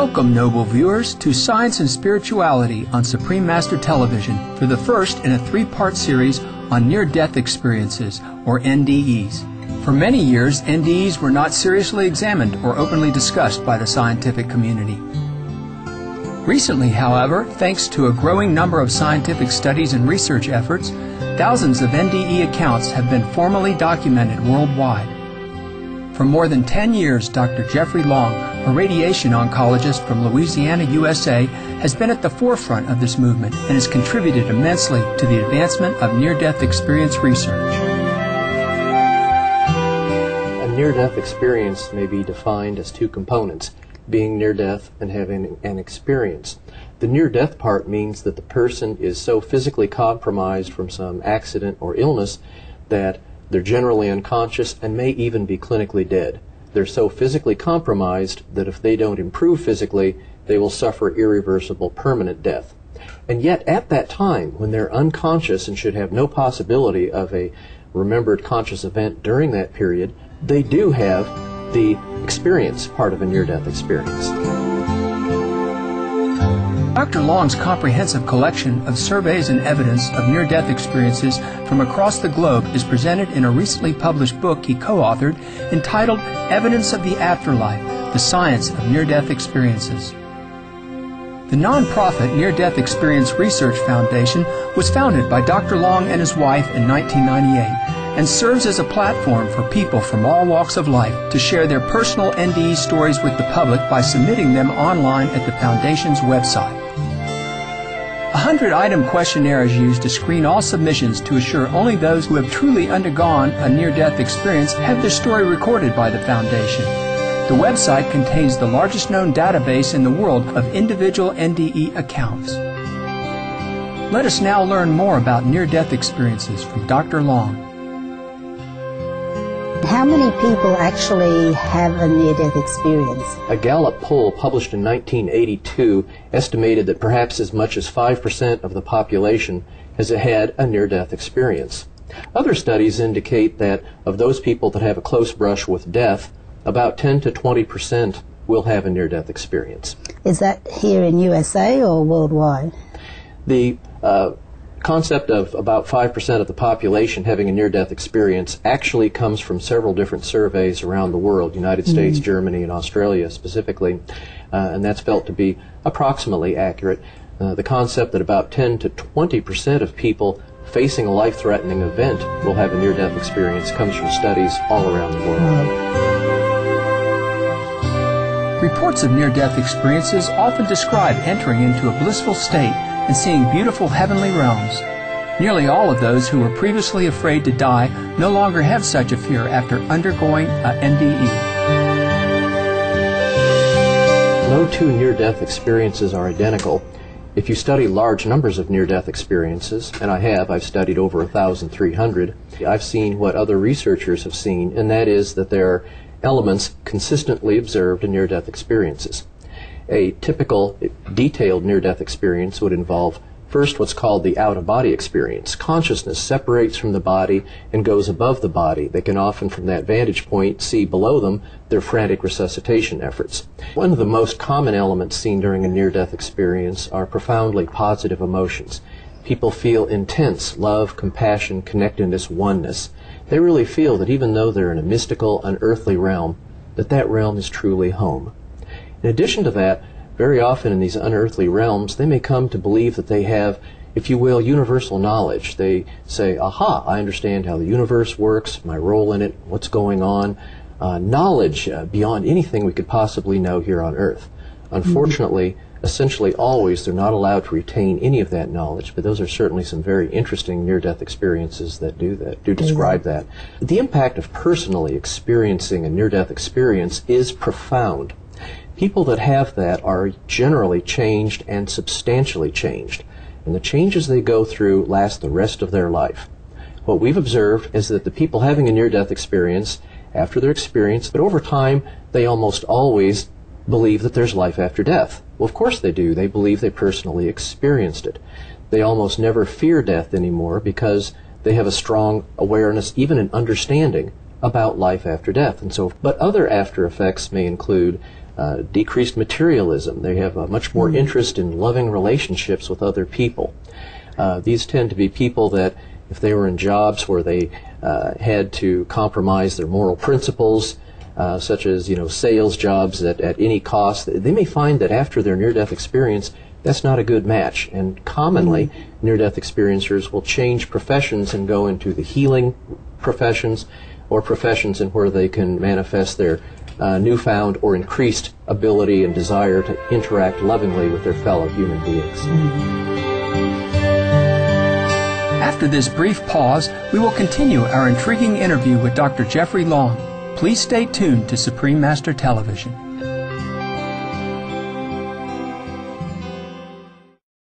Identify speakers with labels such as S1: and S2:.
S1: Welcome, noble viewers, to Science and Spirituality on Supreme Master Television for the first in a three-part series on near-death experiences, or NDEs. For many years, NDEs were not seriously examined or openly discussed by the scientific community. Recently, however, thanks to a growing number of scientific studies and research efforts, thousands of NDE accounts have been formally documented worldwide. For more than 10 years, Dr. Jeffrey Long, a radiation oncologist from Louisiana, USA, has been at the forefront of this movement and has contributed immensely to the advancement of near-death experience research.
S2: A near-death experience may be defined as two components, being near-death and having an experience. The near-death part means that the person is so physically compromised from some accident or illness that they're generally unconscious and may even be clinically dead. They're so physically compromised that if they don't improve physically, they will suffer irreversible permanent death. And yet at that time, when they're unconscious and should have no possibility of a remembered conscious event during that period, they do have the experience part of a near-death experience.
S1: Dr. Long's comprehensive collection of surveys and evidence of near-death experiences from across the globe is presented in a recently published book he co-authored entitled Evidence of the Afterlife, The Science of Near-Death Experiences. The non-profit Near-Death Experience Research Foundation was founded by Dr. Long and his wife in 1998 and serves as a platform for people from all walks of life to share their personal NDE stories with the public by submitting them online at the Foundation's website. A 100-item questionnaire is used to screen all submissions to assure only those who have truly undergone a near-death experience have their story recorded by the Foundation. The website contains the largest known database in the world of individual NDE accounts. Let us now learn more about near-death experiences from Dr. Long.
S3: How many people actually have a near-death experience?
S2: A Gallup poll published in 1982 estimated that perhaps as much as 5% of the population has had a near-death experience. Other studies indicate that of those people that have a close brush with death, about 10 to 20% will have a near-death experience.
S3: Is that here in USA or worldwide?
S2: The concept of about 5% of the population having a near-death experience actually comes from several different surveys around the world, United States, Germany, and Australia specifically, and that's felt to be approximately accurate. The concept that about 10 to 20% of people facing a life-threatening event will have a near-death experience comes from studies all around the world.
S1: Reports of near-death experiences often describe entering into a blissful state and seeing beautiful heavenly realms. Nearly all of those who were previously afraid to die no longer have such a fear after undergoing an NDE.
S2: No two near-death experiences are identical. If you study large numbers of near-death experiences, and I've studied over 1,300, I've seen what other researchers have seen, and that is that there are elements consistently observed in near-death experiences. A typical detailed near-death experience would involve first what's called the out-of-body experience. Consciousness separates from the body and goes above the body. They can often, from that vantage point, see below them their frantic resuscitation efforts. One of the most common elements seen during a near-death experience are profoundly positive emotions. People feel intense love, compassion, connectedness, oneness. They really feel that even though they're in a mystical, unearthly realm, that realm is truly home. In addition to that, very often in these unearthly realms, they may come to believe that they have, if you will, universal knowledge. They say, aha, I understand how the universe works, my role in it, what's going on, knowledge beyond anything we could possibly know here on Earth. Unfortunately, essentially always, they're not allowed to retain any of that knowledge, but those are certainly some very interesting near-death experiences that do describe that. The impact of personally experiencing a near-death experience is profound. People that have that are generally changed and substantially changed, and the changes they go through last the rest of their life. What we've observed is that the people having a near-death experience, after their experience, but over time, they almost always believe that there's life after death. Well, of course they do. They believe they personally experienced it. They almost never fear death anymore because they have a strong awareness, even an understanding, about life after death. And so, but other after effects may include decreased materialism. They have much more interest in loving relationships with other people. These tend to be people that, if they were in jobs where they had to compromise their moral principles, such as sales jobs at any cost, they may find that after their near-death experience, that's not a good match. And commonly, near-death experiencers will change professions and go into the healing professions, or professions in where they can manifest their newfound or increased ability and desire to interact lovingly with their fellow human beings.
S1: After this brief pause, we will continue our intriguing interview with Dr. Jeffrey Long. Please stay tuned to Supreme Master Television.